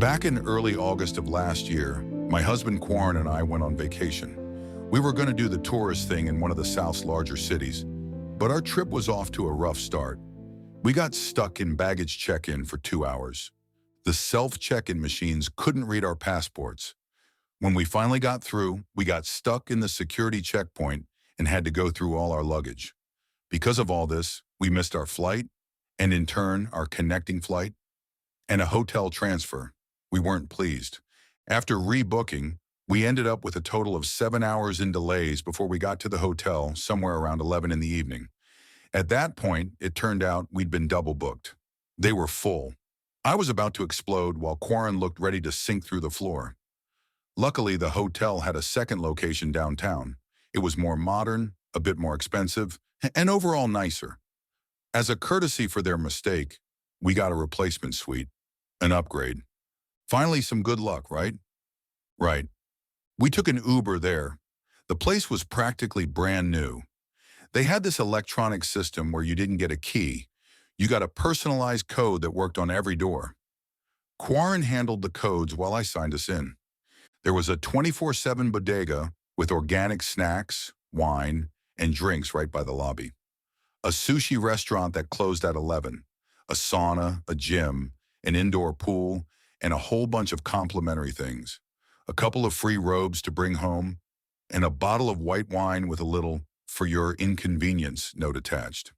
Back in early August of last year, my husband Quarren and I went on vacation. We were going to do the tourist thing in one of the South's larger cities, but our trip was off to a rough start. We got stuck in baggage check-in for 2 hours. The self-check-in machines couldn't read our passports. When we finally got through, we got stuck in the security checkpoint and had to go through all our luggage. Because of all this, we missed our flight, and in turn, our connecting flight, and a hotel transfer. We weren't pleased. After rebooking, we ended up with a total of 7 hours in delays before we got to the hotel somewhere around 11 in the evening. At that point, it turned out we'd been double booked. They were full. I was about to explode while Quarren looked ready to sink through the floor. Luckily, the hotel had a second location downtown. It was more modern, a bit more expensive, and overall nicer. As a courtesy for their mistake, we got a replacement suite, an upgrade. Finally, some good luck, right? Right. We took an Uber there. The place was practically brand new. They had this electronic system where you didn't get a key. You got a personalized code that worked on every door. Quarren handled the codes while I signed us in. There was a 24/7 bodega with organic snacks, wine, and drinks right by the lobby. A sushi restaurant that closed at 11. A sauna, a gym, an indoor pool, and a whole bunch of complimentary things. A couple of free robes to bring home, and a bottle of white wine with a little "for your inconvenience" note attached.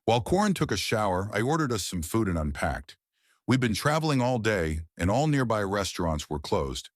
While Quarren took a shower, I ordered us some food and unpacked. We'd been traveling all day, and all nearby restaurants were closed.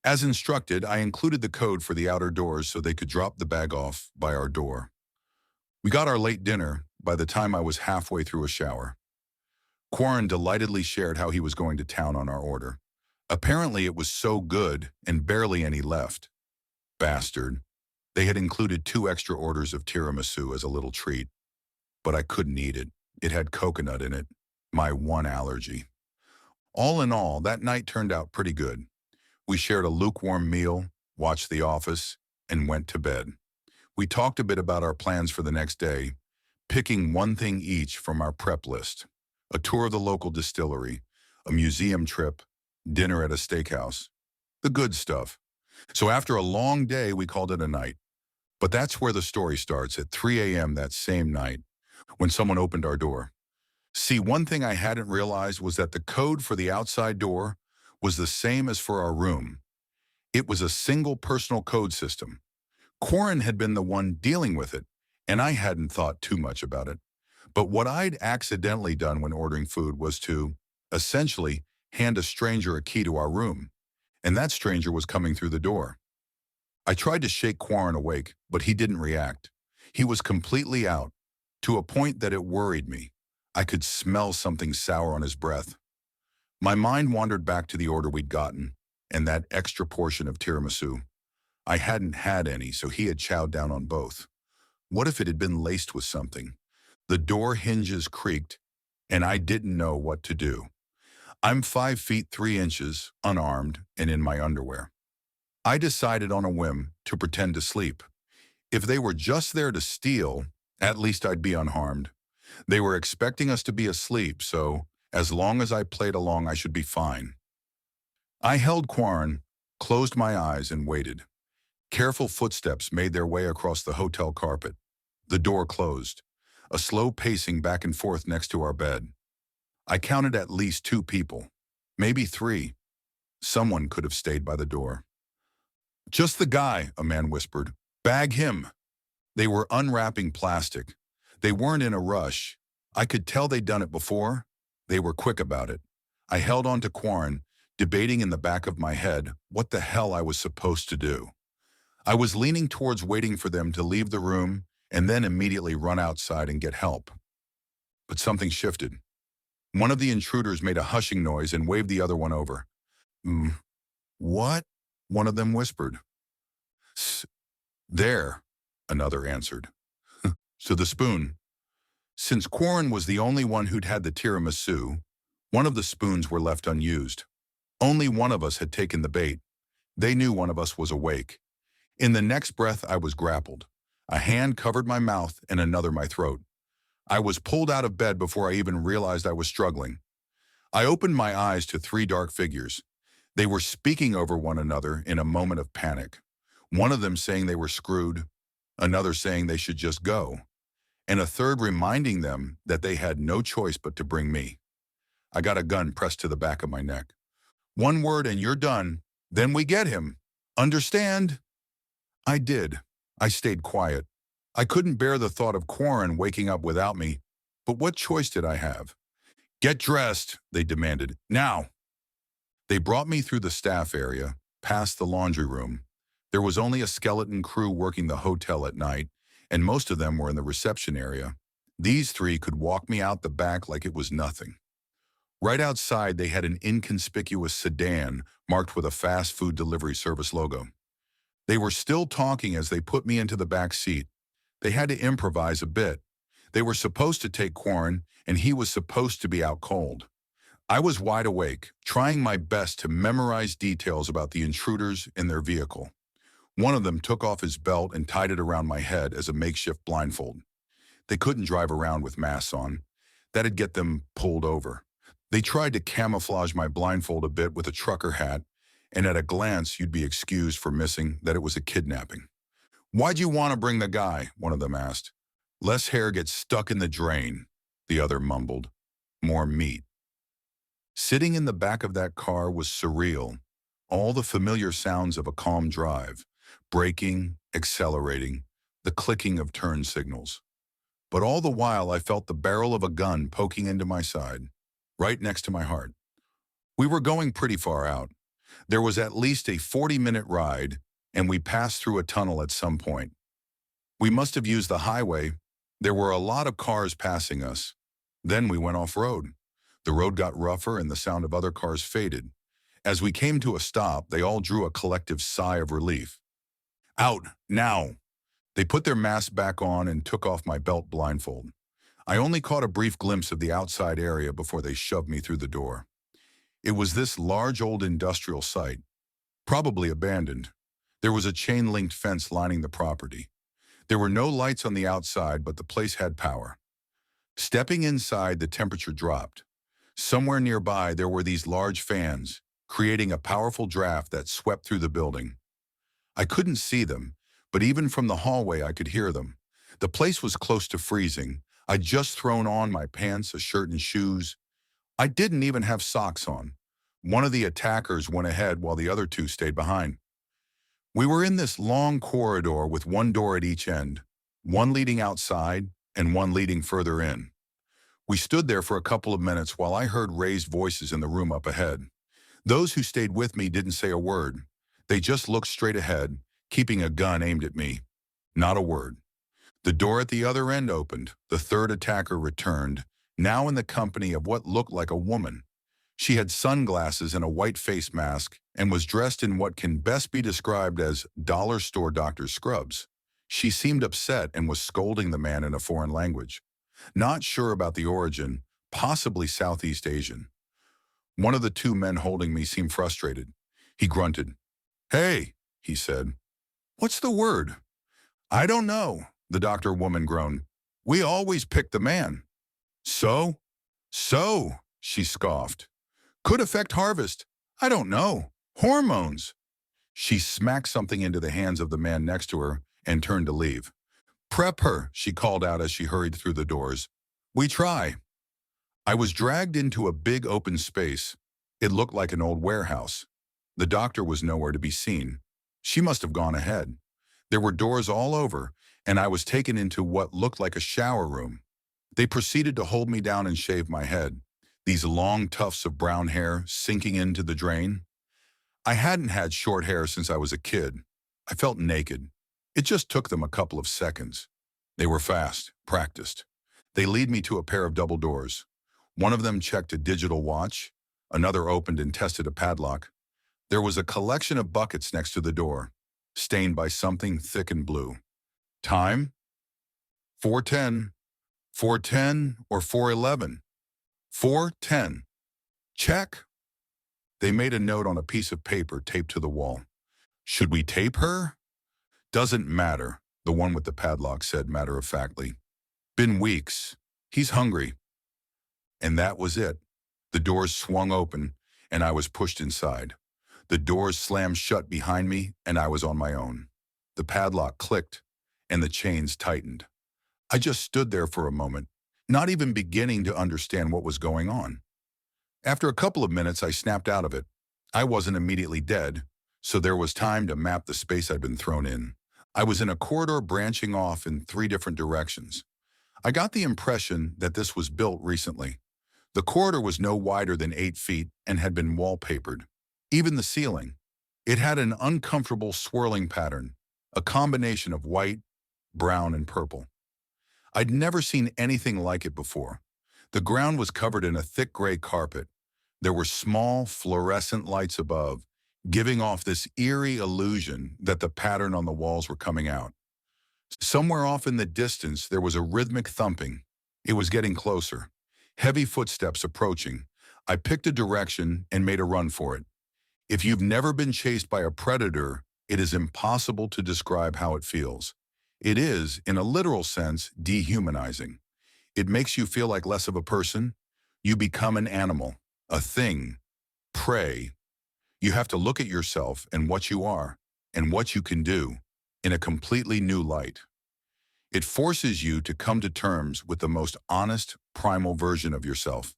As instructed, I included the code for the outer doors so they could drop the bag off by our door. We got our late dinner by the time I was halfway through a shower. Quarren delightedly shared how he was going to town on our order. Apparently it was so good and barely any left. Bastard. They had included 2 extra orders of tiramisu as a little treat. But I couldn't eat it. It had coconut in it, my one allergy. All in all, that night turned out pretty good. We shared a lukewarm meal, watched The Office, and went to bed. We talked a bit about our plans for the next day, picking one thing each from our prep list. A tour of the local distillery, a museum trip, dinner at a steakhouse. The good stuff. So after a long day, we called it a night. But that's where the story starts, at 3 a.m. that same night, when someone opened our door. See, one thing I hadn't realized was that the code for the outside door was the same as for our room. It was a single personal code system. Quarren had been the one dealing with it, and I hadn't thought too much about it. But what I'd accidentally done when ordering food was to, essentially, hand a stranger a key to our room, and that stranger was coming through the door. I tried to shake Quarren awake, but he didn't react. He was completely out, to a point that it worried me. I could smell something sour on his breath. My mind wandered back to the order we'd gotten, and that extra portion of tiramisu. I hadn't had any, so he had chowed down on both. What if it had been laced with something? The door hinges creaked, and I didn't know what to do. I'm 5 feet 3 inches, unarmed, and in my underwear. I decided on a whim to pretend to sleep. If they were just there to steal, at least I'd be unharmed. They were expecting us to be asleep, so as long as I played along, I should be fine. I held Quarren, closed my eyes, and waited. Careful footsteps made their way across the hotel carpet. The door closed. A slow pacing back and forth next to our bed. I counted at least 2 people, maybe 3. Someone could have stayed by the door. "Just the guy," a man whispered. "Bag him." They were unwrapping plastic. They weren't in a rush. I could tell they'd done it before. They were quick about it. I held on to Quarren, debating in the back of my head what the hell I was supposed to do. I was leaning towards waiting for them to leave the room and then immediately run outside and get help. But something shifted. One of the intruders made a hushing noise and waved the other one over. What?" one of them whispered. "There," another answered. "So the spoon." Since Quarren was the only one who'd had the tiramisu, one of the spoons were left unused. Only one of us had taken the bait. They knew one of us was awake. In the next breath, I was grappled. A hand covered my mouth and another my throat. I was pulled out of bed before I even realized I was struggling. I opened my eyes to three dark figures. They were speaking over one another in a moment of panic. One of them saying they were screwed, another saying they should just go, and a third reminding them that they had no choice but to bring me. I got a gun pressed to the back of my neck. One word and you're done. Then we get him. Understand? I did. I stayed quiet. I couldn't bear the thought of Quarren waking up without me, but what choice did I have? Get dressed, they demanded. Now! They brought me through the staff area, past the laundry room. There was only a skeleton crew working the hotel at night, and most of them were in the reception area. These three could walk me out the back like it was nothing. Right outside, they had an inconspicuous sedan marked with a fast food delivery service logo. They were still talking as they put me into the back seat. They had to improvise a bit. They were supposed to take Quarren, and he was supposed to be out cold. I was wide awake, trying my best to memorize details about the intruders in their vehicle. One of them took off his belt and tied it around my head as a makeshift blindfold. They couldn't drive around with masks on. That'd get them pulled over. They tried to camouflage my blindfold a bit with a trucker hat, and at a glance you'd be excused for missing that it was a kidnapping. Why'd you want to bring the guy? One of them asked. Less hair gets stuck in the drain, the other mumbled. More meat. Sitting in the back of that car was surreal. All the familiar sounds of a calm drive, braking, accelerating, the clicking of turn signals. But all the while I felt the barrel of a gun poking into my side, right next to my heart. We were going pretty far out. There was at least a 40-minute ride, and we passed through a tunnel at some point. We must have used the highway. There were a lot of cars passing us. Then we went off-road. The road got rougher and the sound of other cars faded. As we came to a stop, they all drew a collective sigh of relief. Out, now! They put their masks back on and took off my belt blindfold. I only caught a brief glimpse of the outside area before they shoved me through the door. It was this large old industrial site, probably abandoned. There was a chain-linked fence lining the property. There were no lights on the outside, but the place had power. Stepping inside, the temperature dropped. Somewhere nearby, there were these large fans, creating a powerful draft that swept through the building. I couldn't see them, but even from the hallway I could hear them. The place was close to freezing. I'd just thrown on my pants, a shirt, and shoes. I didn't even have socks on. One of the attackers went ahead while the other two stayed behind. We were in this long corridor with one door at each end, one leading outside and one leading further in. We stood there for a couple of minutes while I heard raised voices in the room up ahead. Those who stayed with me didn't say a word. They just looked straight ahead, keeping a gun aimed at me. Not a word. The door at the other end opened. The third attacker returned, now in the company of what looked like a woman. She had sunglasses and a white face mask and was dressed in what can best be described as dollar store doctor scrubs. She seemed upset and was scolding the man in a foreign language. Not sure about the origin, possibly Southeast Asian. One of the two men holding me seemed frustrated. He grunted. Hey, he said. What's the word? I don't know, the doctor woman groaned. We always pick the man. So, she scoffed. Could affect harvest. I don't know. Hormones. She smacked something into the hands of the man next to her and turned to leave. Prep her, she called out as she hurried through the doors. We try. I was dragged into a big open space. It looked like an old warehouse. The doctor was nowhere to be seen. She must have gone ahead. There were doors all over, and I was taken into what looked like a shower room. They proceeded to hold me down and shave my head, these long tufts of brown hair sinking into the drain. I hadn't had short hair since I was a kid. I felt naked. It just took them a couple of seconds. They were fast, practiced. They lead me to a pair of double doors. One of them checked a digital watch. Another opened and tested a padlock. There was a collection of buckets next to the door, stained by something thick and blue. Time? 4:10. 4:10 or 4:11. 4:10. Check. They made a note on a piece of paper taped to the wall. Should we tape her? Doesn't matter, the one with the padlock said matter-of-factly. Been weeks. He's hungry. And that was it. The doors swung open, and I was pushed inside. The doors slammed shut behind me, and I was on my own. The padlock clicked, and the chains tightened. I just stood there for a moment, not even beginning to understand what was going on. After a couple of minutes, I snapped out of it. I wasn't immediately dead, so there was time to map the space I'd been thrown in. I was in a corridor branching off in 3 different directions. I got the impression that this was built recently. The corridor was no wider than 8 feet and had been wallpapered. Even the ceiling. It had an uncomfortable swirling pattern, a combination of white, brown, and purple. I'd never seen anything like it before. The ground was covered in a thick gray carpet. There were small, fluorescent lights above, giving off this eerie illusion that the pattern on the walls were coming out. Somewhere off in the distance, there was a rhythmic thumping. It was getting closer. Heavy footsteps approaching. I picked a direction and made a run for it. If you've never been chased by a predator, it is impossible to describe how it feels. It is, in a literal sense, dehumanizing. It makes you feel like less of a person. You become an animal, a thing, prey. You have to look at yourself and what you are, and what you can do, in a completely new light. It forces you to come to terms with the most honest, primal version of yourself.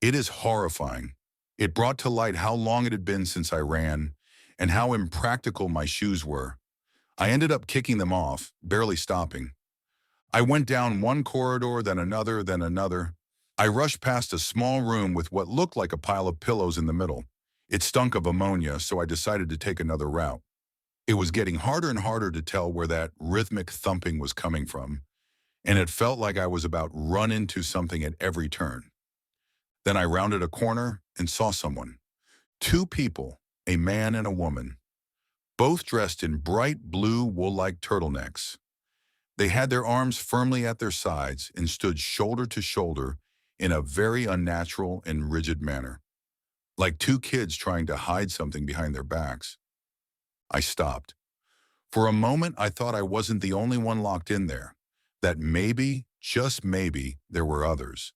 It is horrifying. It brought to light how long it had been since I ran, and how impractical my shoes were. I ended up kicking them off, barely stopping. I went down one corridor, then another, then another. I rushed past a small room with what looked like a pile of pillows in the middle. It stunk of ammonia, so I decided to take another route. It was getting harder and harder to tell where that rhythmic thumping was coming from, and it felt like I was about to run into something at every turn. Then I rounded a corner and saw someone. 2 people, a man and a woman, both dressed in bright blue wool-like turtlenecks. They had their arms firmly at their sides and stood shoulder to shoulder in a very unnatural and rigid manner, like 2 kids trying to hide something behind their backs. I stopped. For a moment, I thought I wasn't the only one locked in there, that maybe, just maybe, there were others.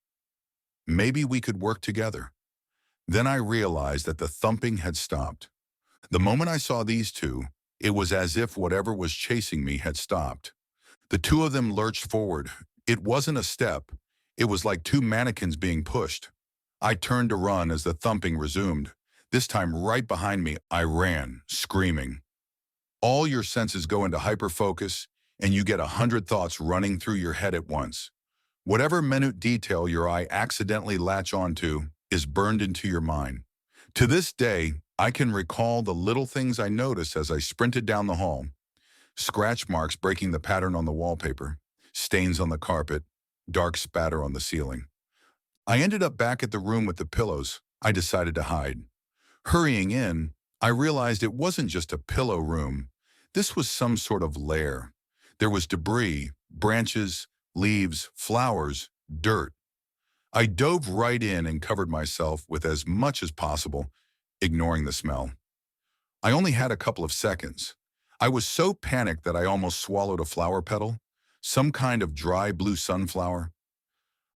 Maybe we could work together. Then I realized that the thumping had stopped. The moment I saw these 2, it was as if whatever was chasing me had stopped. The 2 of them lurched forward. It wasn't a step. It was like 2 mannequins being pushed. I turned to run as the thumping resumed. This time right behind me, I ran, screaming. All your senses go into hyperfocus, and you get 100 thoughts running through your head at once. Whatever minute detail your eye accidentally latch onto is burned into your mind. To this day, I can recall the little things I noticed as I sprinted down the hall. Scratch marks breaking the pattern on the wallpaper, stains on the carpet, dark spatter on the ceiling. I ended up back at the room with the pillows. I decided to hide. Hurrying in, I realized it wasn't just a pillow room. This was some sort of lair. There was debris, branches, leaves, flowers, dirt. I dove right in and covered myself with as much as possible, ignoring the smell. I only had a couple of seconds. I was so panicked that I almost swallowed a flower petal, some kind of dry blue sunflower.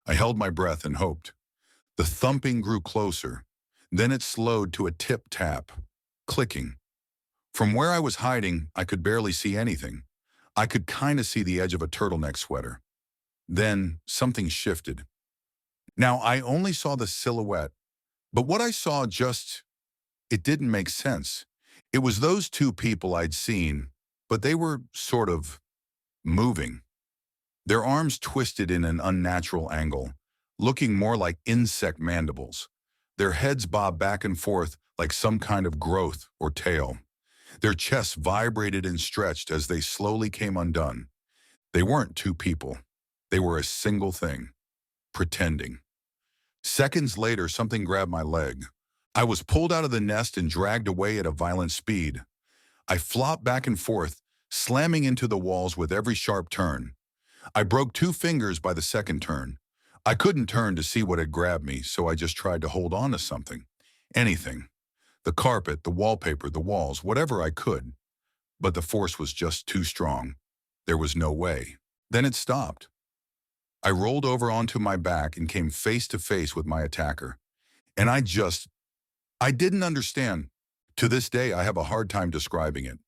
I held my breath and hoped. The thumping grew closer. Then it slowed to a tip-tap, clicking. From where I was hiding, I could barely see anything. I could kind of see the edge of a turtleneck sweater. Then something shifted. Now, I only saw the silhouette, but what I saw it didn't make sense. It was those 2 people I'd seen, but they were sort of moving. Their arms twisted in an unnatural angle, looking more like insect mandibles. Their heads bobbed back and forth like some kind of growth or tail. Their chests vibrated and stretched as they slowly came undone. They weren't 2 people. They were a single thing, pretending. Seconds later, something grabbed my leg. I was pulled out of the nest and dragged away at a violent speed. I flopped back and forth, slamming into the walls with every sharp turn. I broke 2 fingers by the second turn. I couldn't turn to see what had grabbed me, so I just tried to hold on to something. Anything. The carpet, the wallpaper, the walls, whatever I could. But the force was just too strong. There was no way. Then it stopped. I rolled over onto my back and came face to face with my attacker. And I didn't understand. To this day, I have a hard time describing it.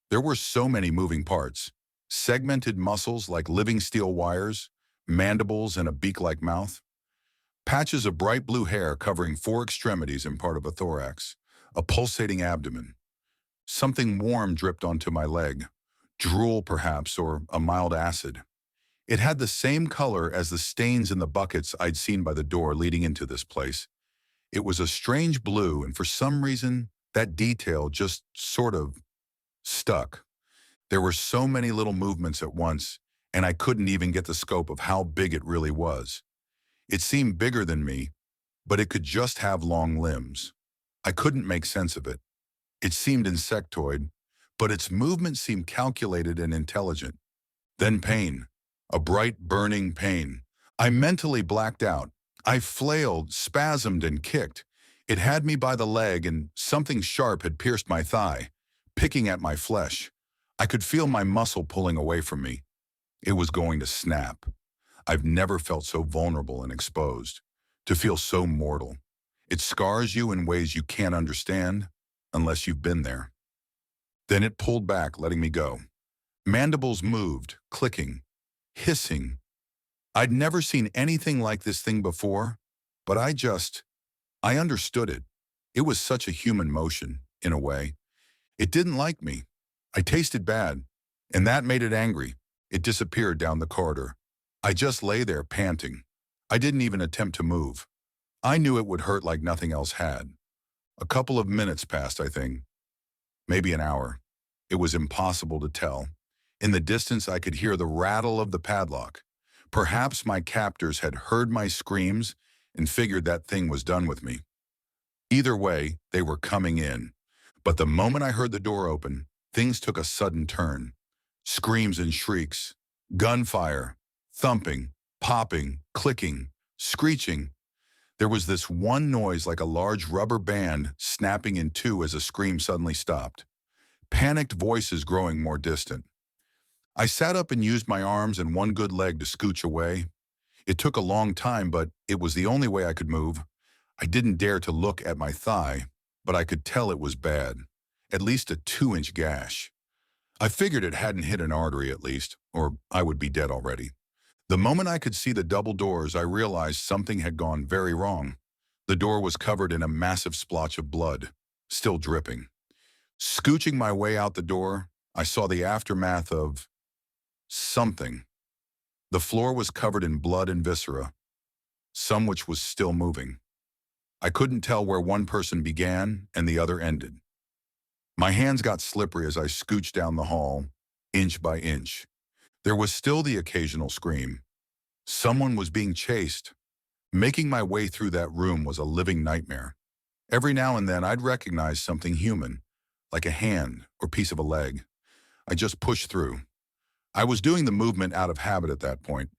There were so many moving parts. Segmented muscles like living steel wires, mandibles and a beak-like mouth, patches of bright blue hair covering 4 extremities and part of a thorax, a pulsating abdomen. Something warm dripped onto my leg, drool perhaps, or a mild acid. It had the same color as the stains in the buckets I'd seen by the door leading into this place. It was a strange blue, and for some reason, that detail just sort of stuck. There were so many little movements at once, and I couldn't even get the scope of how big it really was. It seemed bigger than me, but it could just have long limbs. I couldn't make sense of it. It seemed insectoid, but its movement seemed calculated and intelligent. Then pain. A bright, burning pain. I mentally blacked out. I flailed, spasmed, and kicked. It had me by the leg, and something sharp had pierced my thigh, picking at my flesh. I could feel my muscle pulling away from me. It was going to snap. I've never felt so vulnerable and exposed. To feel so mortal. It scars you in ways you can't understand unless you've been there. Then it pulled back, letting me go. Mandibles moved, clicking, hissing. I'd never seen anything like this thing before, but I understood it. It was such a human motion, in a way. It didn't like me. I tasted bad, and that made it angry. It disappeared down the corridor. I just lay there, panting. I didn't even attempt to move. I knew it would hurt like nothing else had. A couple of minutes passed, I think. Maybe an hour. It was impossible to tell. In the distance, I could hear the rattle of the padlock. Perhaps my captors had heard my screams and figured that thing was done with me. Either way, they were coming in. But the moment I heard the door open, things took a sudden turn. Screams and shrieks, gunfire, thumping, popping, clicking, screeching. There was this one noise like a large rubber band snapping in two as a scream suddenly stopped. Panicked voices growing more distant. I sat up and used my arms and one good leg to scooch away. It took a long time, but it was the only way I could move. I didn't dare to look at my thigh, but I could tell it was bad. At least a 2-inch gash. I figured it hadn't hit an artery at least, or I would be dead already. The moment I could see the double doors, I realized something had gone very wrong. The door was covered in a massive splotch of blood, still dripping. Scooching my way out the door, I saw the aftermath of something. The floor was covered in blood and viscera, some which was still moving. I couldn't tell where one person began and the other ended. My hands got slippery as I scooched down the hall, inch by inch. There was still the occasional scream. Someone was being chased. Making my way through that room was a living nightmare. Every now and then I'd recognize something human, like a hand or piece of a leg. I just pushed through. I was doing the movement out of habit at that point.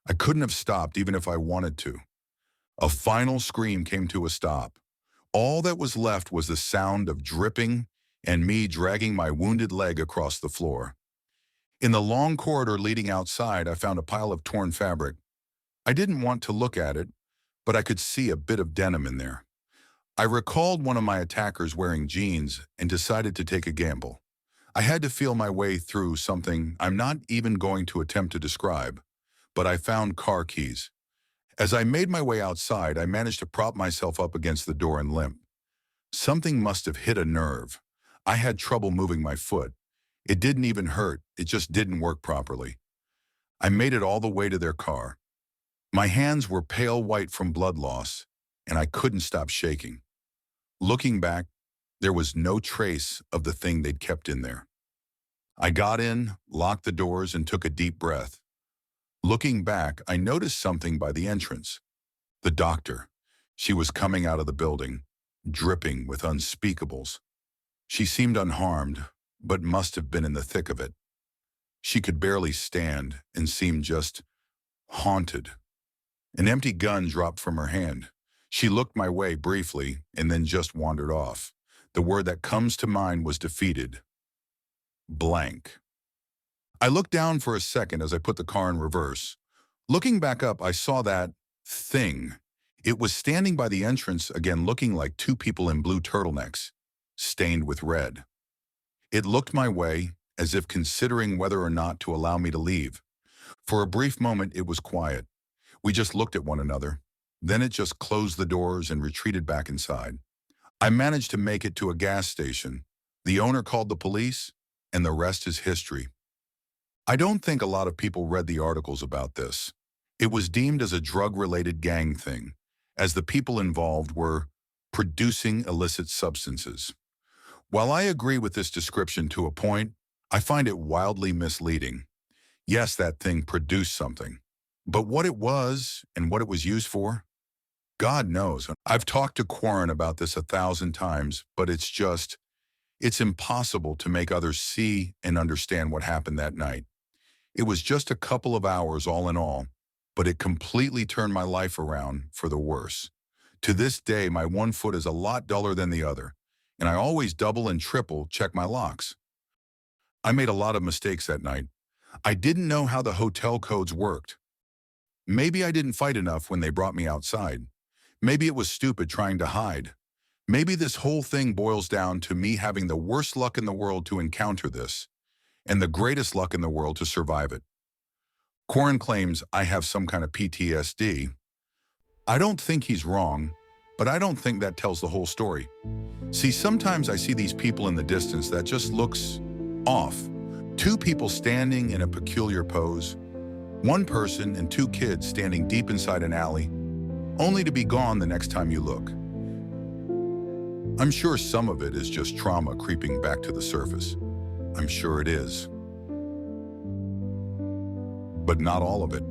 I couldn't have stopped even if I wanted to. A final scream came to a stop. All that was left was the sound of dripping and me dragging my wounded leg across the floor. In the long corridor leading outside, I found a pile of torn fabric. I didn't want to look at it, but I could see a bit of denim in there. I recalled one of my attackers wearing jeans and decided to take a gamble. I had to feel my way through something I'm not even going to attempt to describe, but I found car keys. As I made my way outside, I managed to prop myself up against the door and limp. Something must have hit a nerve. I had trouble moving my foot. It didn't even hurt, it just didn't work properly. I made it all the way to their car. My hands were pale white from blood loss, and I couldn't stop shaking. Looking back, there was no trace of the thing they'd kept in there. I got in, locked the doors, and took a deep breath. Looking back, I noticed something by the entrance. The doctor. She was coming out of the building, dripping with unspeakables. She seemed unharmed, but must have been in the thick of it. She could barely stand and seemed just haunted. An empty gun dropped from her hand. She looked my way briefly and then just wandered off. The word that comes to mind was defeated. Blank. I looked down for a second as I put the car in reverse. Looking back up, I saw that thing. It was standing by the entrance again, looking like two people in blue turtlenecks, stained with red. It looked my way, as if considering whether or not to allow me to leave. For a brief moment, it was quiet. We just looked at one another. Then it just closed the doors and retreated back inside. I managed to make it to a gas station. The owner called the police, and the rest is history. I don't think a lot of people read the articles about this. It was deemed as a drug-related gang thing, as the people involved were producing illicit substances. While I agree with this description to a point, I find it wildly misleading. Yes, that thing produced something. But what it was and what it was used for? God knows. I've talked to Quarren about this 1,000 times, but it's impossible to make others see and understand what happened that night. It was just a couple of hours all in all, but it completely turned my life around for the worse. To this day, my one foot is a lot duller than the other, and I always double and triple check my locks. I made a lot of mistakes that night. I didn't know how the hotel codes worked. Maybe I didn't fight enough when they brought me outside. Maybe it was stupid trying to hide. Maybe this whole thing boils down to me having the worst luck in the world to encounter this, and the greatest luck in the world to survive it. Quarren claims I have some kind of PTSD. I don't think he's wrong, but I don't think that tells the whole story. See, sometimes I see these people in the distance that just looks off. Two people standing in a peculiar pose, one person and two kids standing deep inside an alley, only to be gone the next time you look. I'm sure some of it is just trauma creeping back to the surface. I'm sure it is. But not all of it.